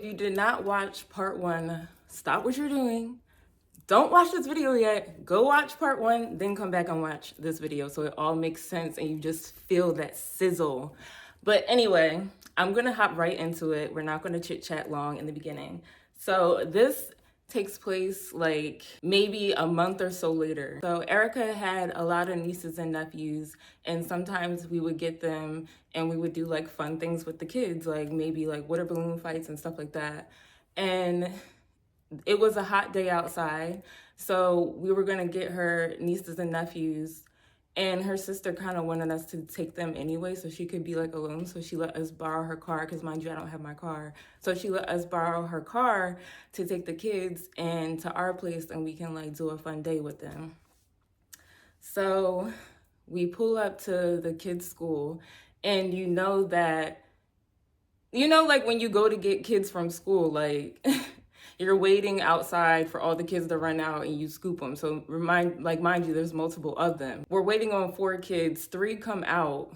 you did not watch part 1, stop what you're doing. Don't watch this video yet. Go watch part 1, then come back and watch this video so it all makes sense and you just feel that sizzle. But anyway, I'm gonna hop right into it. We're not gonna chit chat long in the beginning. So this takes place like maybe a month or so later. So Erica had a lot of nieces and nephews, and sometimes we would get them and we would do like fun things with the kids, like maybe like water balloon fights and stuff like that. And it was a hot day outside, so we were gonna get her nieces and nephews, and her sister kind of wanted us to take them anyway so she could be like alone. So she let us borrow her car, because mind you, I don't have my car. So she let us borrow her car to take the kids and to our place, and we can like do a fun day with them. So we pull up to the kids' school, and you know that, like when you go to get kids from school, like you're waiting outside for all the kids to run out and you scoop them. So mind you, there's multiple of them. We're waiting on 4 kids, 3 come out,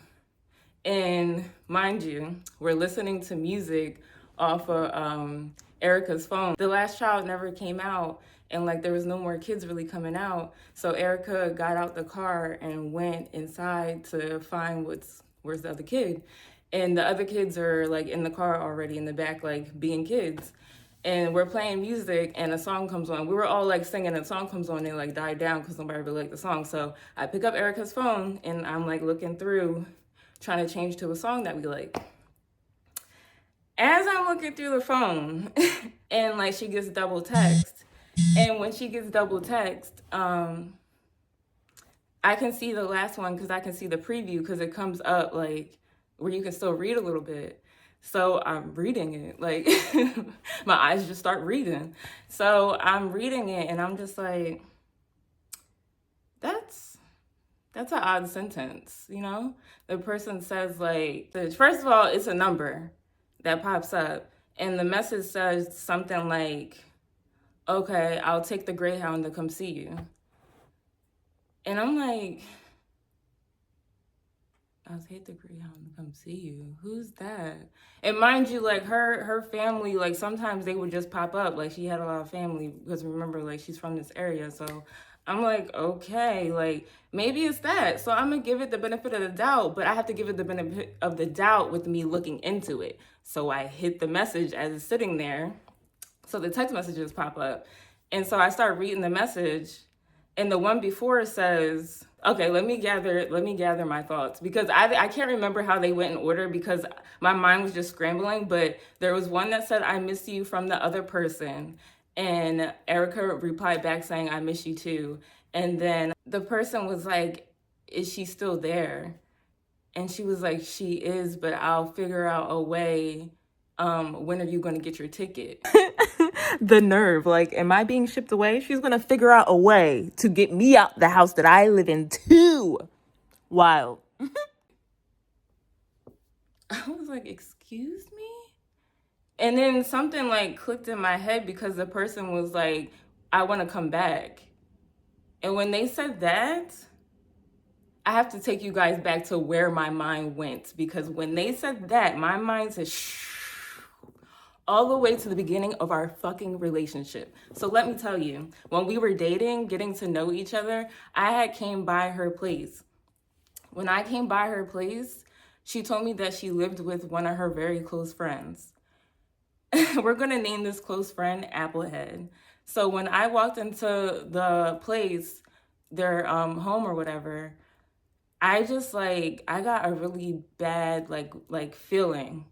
and mind you, we're listening to music off of Erica's phone. The last child never came out, and like there was no more kids really coming out. So Erica got out the car and went inside to find where's the other kid. And the other kids are like in the car already in the back, like being kids. And we're playing music and a song comes on. We were all like singing, and a song comes on and like died down because nobody really liked the song. So I pick up Erica's phone and I'm like looking through, trying to change to a song that we like. As I'm looking through the phone and like she gets double text. And when she gets double text, I can see the last one because I can see the preview because it comes up like where you can still read a little bit. So I'm reading it, like my eyes just start reading. So I'm reading it and I'm just like, that's an odd sentence, The person says like, first of all, it's a number that pops up and the message says something like, okay, I'll take the Greyhound to come see you. And I'm like, I'll take the Greyhound to come see you. Who's that? And mind you, like her family, like sometimes they would just pop up. Like she had a lot of family because remember, like she's from this area. So I'm like, okay, like maybe it's that. So I'm gonna give it the benefit of the doubt, but I have to give it the benefit of the doubt with me looking into it. So I hit the message as it's sitting there. So the text messages pop up. And so I start reading the message. And the one before says, okay, let me gather my thoughts because I can't remember how they went in order because my mind was just scrambling. But there was one that said, I miss you from the other person. And Erica replied back saying, I miss you too. And then the person was like, is she still there? And she was like, she is, but I'll figure out a way. When are you going to get your ticket? The nerve, like, am I being shipped away? She's going to figure out a way to get me out the house that I live in too. Wild. I was like, excuse me? And then something like clicked in my head because the person was like, I want to come back. And when they said that, I have to take you guys back to where my mind went because when they said that, my mind said, shh. All the way to the beginning of our fucking relationship. So let me tell you, when we were dating, getting to know each other, I had came by her place. When I came by her place, she told me that she lived with one of her very close friends. We're gonna name this close friend Applehead. So when I walked into the place, their home or whatever, I just I got a really bad like feeling.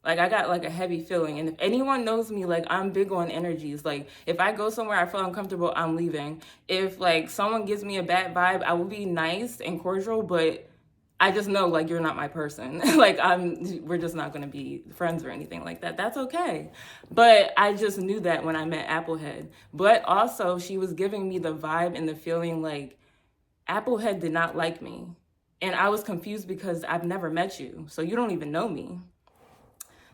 Like I got like a heavy feeling. And if anyone knows me, like I'm big on energies. Like if I go somewhere I feel uncomfortable, I'm leaving. If like someone gives me a bad vibe, I will be nice and cordial, but I just know like you're not my person. Like we're just not gonna be friends or anything like that. That's okay. But I just knew that when I met Applehead. But also she was giving me the vibe and the feeling like Applehead did not like me. And I was confused because I've never met you. So you don't even know me.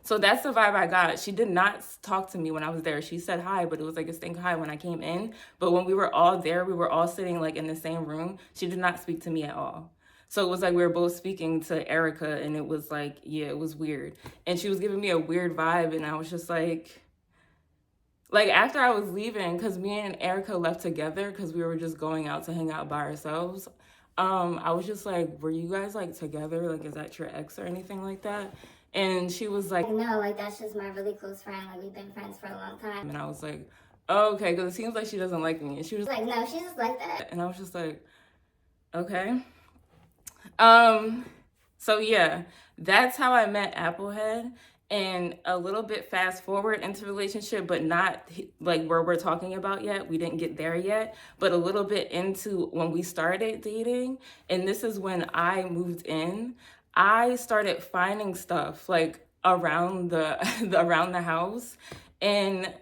So that's the vibe I got. She did not talk to me when I was there. She said hi, but it was like a stink hi when I came in. But when we were all there, we were all sitting like in the same room. She did not speak to me at all. So it was like we were both speaking to Erica and it was like, yeah, it was weird. And she was giving me a weird vibe and I was just like, Like after I was leaving, because me and Erica left together because we were just going out to hang out by ourselves. I was just like, were you guys like together? Like, is that your ex or anything like that? And she was like, no, like that's just my really close friend. Like we've been friends for a long time. And I was like, oh, okay, because it seems like she doesn't like me. And she was like, no, she's just like that. And I was just like, okay. So yeah, that's how I met Applehead. And a little bit fast forward into relationship, but not like where we're talking about yet. We didn't get there yet, but a little bit into when we started dating. And this is when I moved in. I started finding stuff like around the around the house. And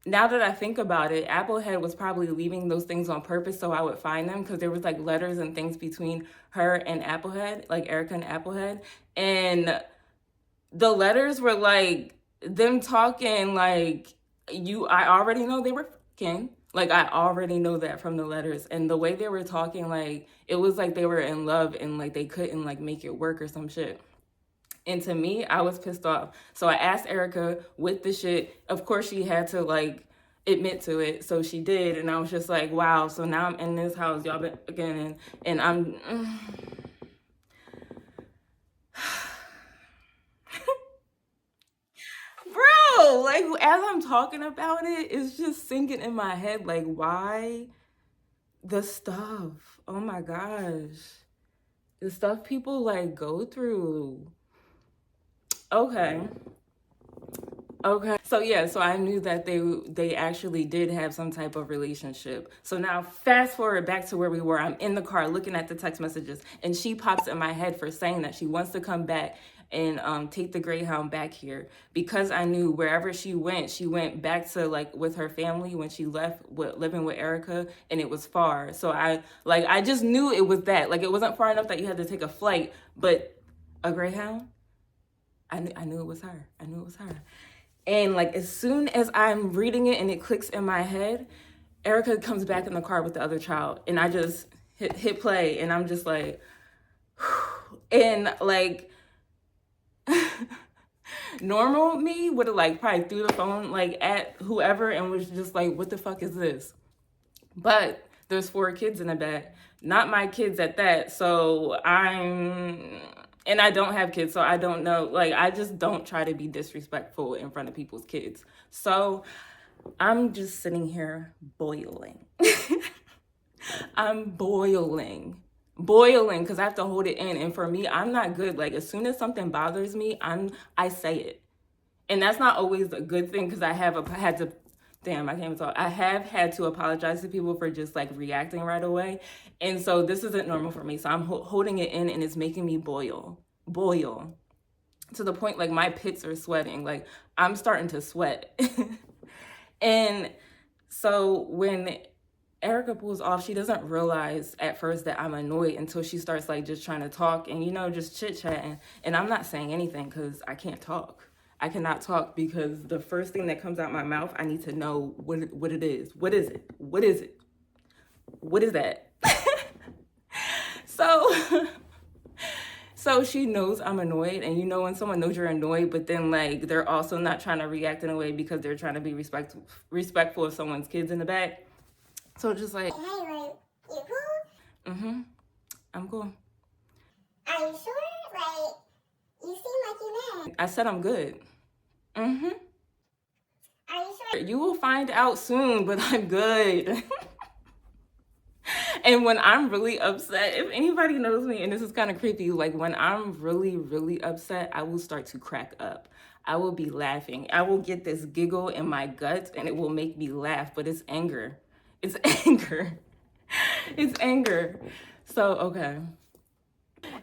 now that I think about it, Applehead was probably leaving those things on purpose so I would find them, because there was like letters and things between her and Applehead, like Erica and Applehead. And the letters were like them talking like, I already know they were fucking. Like, I already know that from the letters. And the way they were talking, like, it was like they were in love and like they couldn't like make it work or some shit. And to me, I was pissed off. So I asked Erica with the shit. Of course, she had to like admit to it. So she did. And I was just like, wow. So now I'm in this house. Y'all been again. And I'm. Bro, like as I'm talking about it, it's just sinking in my head. Like, why the stuff? Oh my gosh. The stuff people like go through. Okay. So yeah, so I knew that they actually did have some type of relationship. So now fast forward back to where we were. I'm in the car looking at the text messages, and she pops in my head for saying that she wants to come back and take the Greyhound back here, because I knew wherever she went back to like with her family when she left living with Erica, and it was far. So I just knew it was that. Like, it wasn't far enough that you had to take a flight, but a Greyhound, I knew it was her. I knew it was her. And like as soon as I'm reading it and it clicks in my head, Erica comes back in the car with the other child, and I just hit play, and I'm just like, and like normal me would have like probably threw the phone like at whoever and was just like, what the fuck is this? But there's 4 kids in the back, not my kids at that. So and I don't have kids, so I don't know. Like, I just don't try to be disrespectful in front of people's kids. So I'm just sitting here boiling. I'm boiling because I have to hold it in. And for me, I'm not good. Like, as soon as something bothers me, I say it. And that's not always a good thing, because I have had to damn, I can't even talk. I have had to apologize to people for just like reacting right away. And so this isn't normal for me. So I'm holding it in, and it's making me boil to the point like my pits are sweating. Like, I'm starting to sweat. And so when Erica pulls off, she doesn't realize at first that I'm annoyed until she starts like just trying to talk and, just chit chatting. And I'm not saying anything because I can't talk. I cannot talk because the first thing that comes out my mouth, I need to know what it is. What is it? What is it? What is that? So she knows I'm annoyed, and when someone knows you're annoyed, but then like they're also not trying to react in a way because they're trying to be respectful of someone's kids in the back. So just like, hey, like, you cool? Mm-hmm. I'm cool. Are you sure? Like, you seem like you're mad. I said I'm good. Mm-hmm. Are you sure? You will find out soon, but I'm good. And when I'm really upset, if anybody knows me, and this is kind of creepy, like when I'm really, really upset, I will start to crack up. I will be laughing. I will get this giggle in my gut, and it will make me laugh, but it's anger. It's anger. It's anger. So, okay.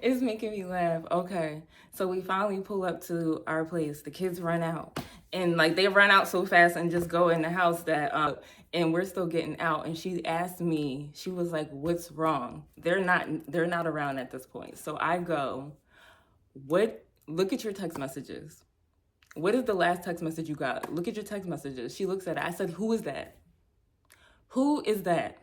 It's making me laugh. Okay. So we finally pull up to our place. The kids run out. And like they run out so fast and just go in the house that and we're still getting out. And she asked me, she was like, what's wrong? They're not around at this point. So I go, look at your text messages. What is the last text message you got? Look at your text messages. She looks at it. I said, who is that? Who is that?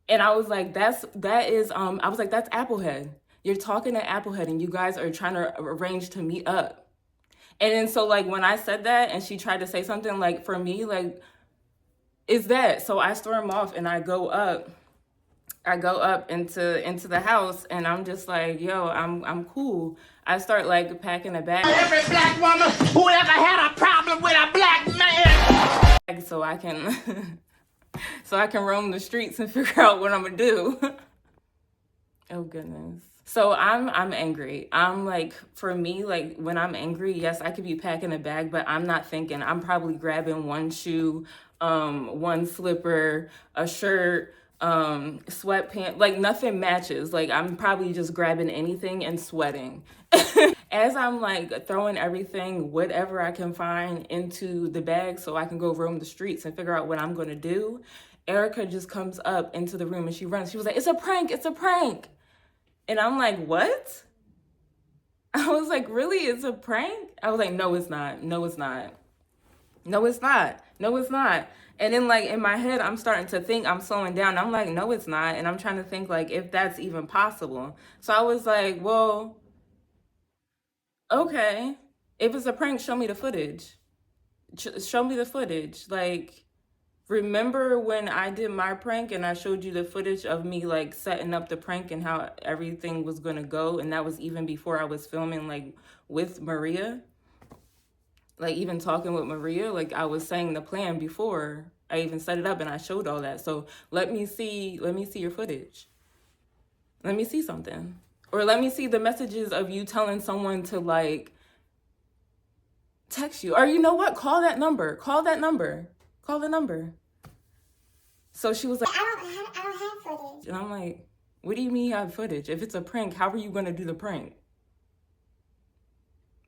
And I was like, that's Applehead. You're talking to Applehead and you guys are trying to arrange to meet up. And then so like when I said that and she tried to say something, like for me, like, is that, so I storm off and I go up into the house, and I'm just like, yo, I'm cool. I start like packing a bag. Every black woman who ever had a problem with a black man, So I can so I can roam the streets and figure out what I'm gonna do. Oh goodness. So I'm angry. I'm like, for me, like when I'm angry, yes, I could be packing a bag, but I'm not thinking. I'm probably grabbing one shoe, one slipper, a shirt, sweatpants, like nothing matches. Like I'm probably just grabbing anything and sweating. As I'm like throwing everything, whatever I can find, into the bag so I can go roam the streets and figure out what I'm gonna do, Erica just comes up into the room and she runs. She was like, it's a prank, it's a prank. And I'm like, what? I was like, really? It's a prank? I was like, no, it's not. No, it's not. No, it's not. No, it's not. And then like in my head, I'm starting to think, I'm slowing down. I'm like, no, it's not. And I'm trying to think like if that's even possible. So I was like, well, okay. If it's a prank, show me the footage. Show me the footage. Like, remember when I did my prank and I showed you the footage of me like setting up the prank and how everything was gonna go, and that was even before I was filming like with Maria, like even talking with Maria, like I was saying the plan before I even set it up and I showed all that. So let me see your footage. Let me see something. Or let me see the messages of you telling someone to like text you. Or you know what? Call that number. Call that number. Call the number. So she was like, I don't have footage. and I'm like, what do you mean you have footage? If it's a prank, how are you going to do the prank?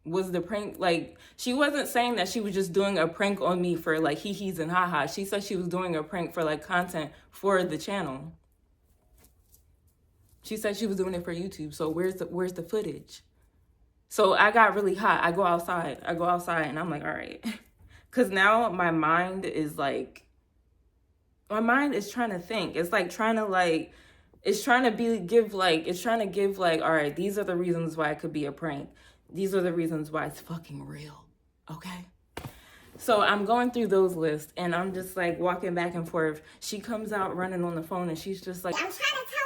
Was the prank, like, she wasn't saying that she was just doing a prank on me for like hee-hees and ha-ha. She said she was doing a prank for like content for the channel. She said she was doing it for YouTube. So where's the footage? So I got really hot. I go outside and I'm like, all right. Cause now my mind is trying to think. It's like trying to give like, all right, these are the reasons why it could be a prank. These are the reasons why it's fucking real. Okay. So I'm going through those lists and I'm just like walking back and forth. She comes out running on the phone and she's just like, I'm trying to tell her.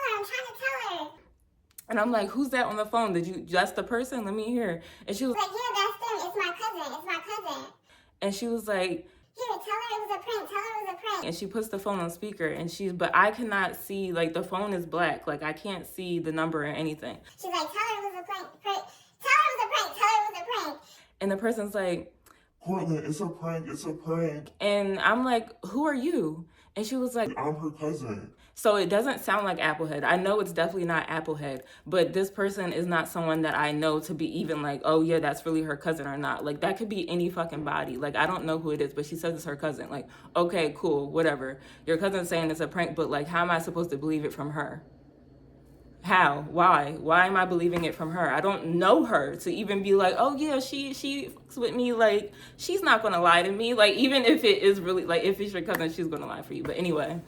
and I'm like, who's that on the phone? That's the person? Let me hear. And she was Like, yeah, that's them. It's my cousin. and she was like, Here, tell her it was a prank. Tell her it was a prank. and she puts the phone on speaker and but I cannot see, like the phone is black. Like I can't see the number or anything. She's like, tell her it was a prank. Tell her it was a prank. Tell her it was a prank. And the person's like, Portland, it's a prank, it's a prank. and I'm like, who are you? And she was like, I'm her cousin. so it doesn't sound like Applehead. I know it's definitely not Applehead, but this person is not someone that I know to be even like, oh yeah, that's really her cousin or not. Like that could be any fucking body. Like I don't know who it is, but she says it's her cousin. Like, okay, cool, whatever. Your cousin's saying it's a prank, but like, how am I supposed to believe it from her? How? Why? Why am I believing it from her? I don't know her to even be like, oh yeah, she fucks with me. Like, she's not gonna lie to me. Like, even if it is really, like, if it's your cousin, she's gonna lie for you. But anyway,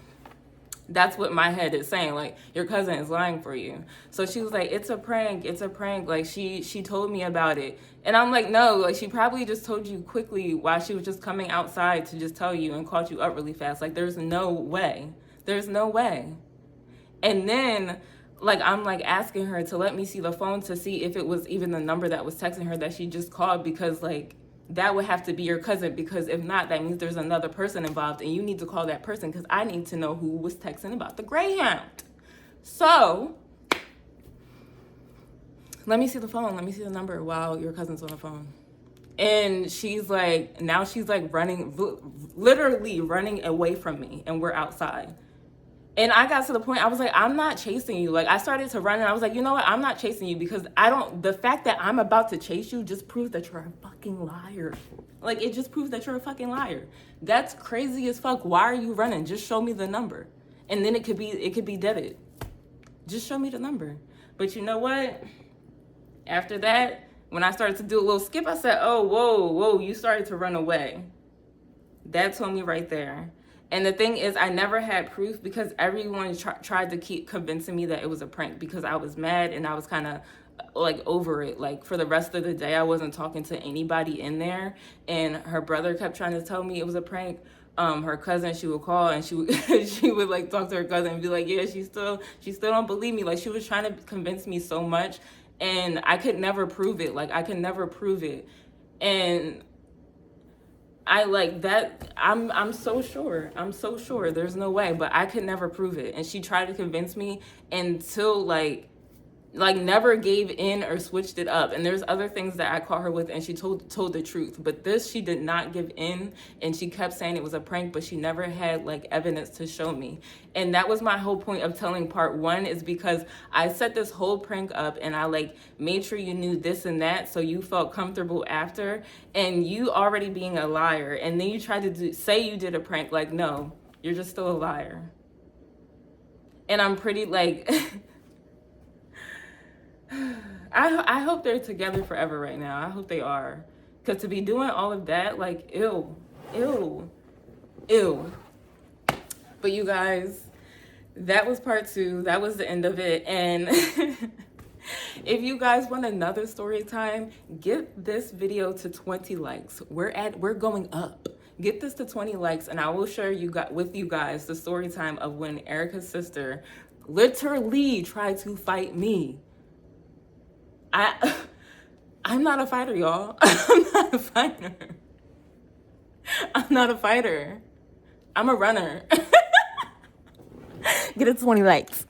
that's what my head is saying. Like, your cousin is lying for you. So she was like, it's a prank. It's a prank. Like, she told me about it. And I'm like, no, like, she probably just told you quickly while she was just coming outside to just tell you and called you up really fast. Like, there's no way. There's no way. And then, like, I'm like asking her to let me see the phone to see if it was even the number that was texting her that she just called, because like that would have to be your cousin, because if not, that means there's another person involved and you need to call that person, because I need to know who was texting about the Greyhound. So let me see the phone, let me see the number while your cousin's on the phone. And she's like, now she's like running, literally running away from me, and we're outside. And I got to the point, I was like, I'm not chasing you. Like, I started to run and I was like, you know what? I'm not chasing you, because the fact that I'm about to chase you just proves that you're a fucking liar. Like, it just proves that you're a fucking liar. That's crazy as fuck. Why are you running? Just show me the number. And then it could be debit. Just show me the number. But you know what? After that, when I started to do a little skip, I said, oh, whoa, you started to run away. That told me right there. And the thing is, I never had proof, because everyone tried to keep convincing me that it was a prank, because I was mad and I was kind of like over it. Like for the rest of the day, I wasn't talking to anybody in there, and her brother kept trying to tell me it was a prank. Her cousin, she would call and she would she would like talk to her cousin and be like, yeah, she still don't believe me. Like she was trying to convince me so much, and I could never prove it. Like I could never prove it. And I like that. I'm so sure. I'm so sure. There's no way, but I could never prove it. And she tried to convince me until like never gave in or switched it up. And there's other things that I caught her with, and she told the truth. But this, she did not give in, and she kept saying it was a prank, but she never had like evidence to show me. And that was my whole point of telling part one, is because I set this whole prank up and I like made sure you knew this and that, so you felt comfortable after, and you already being a liar, and then you tried to say you did a prank. Like, no, you're just still a liar. And I'm pretty like I hope they're together forever right now. I hope they are. Because to be doing all of that, like, ew. But you guys, that was part two. That was the end of it. And if you guys want another story time, get this video to 20 likes. We're going up. Get this to 20 likes, and I will share with you guys the story time of when Erica's sister literally tried to fight me. I'm not a fighter, y'all. I'm not a fighter. I'm not a fighter. I'm a runner. Get it to 20 likes.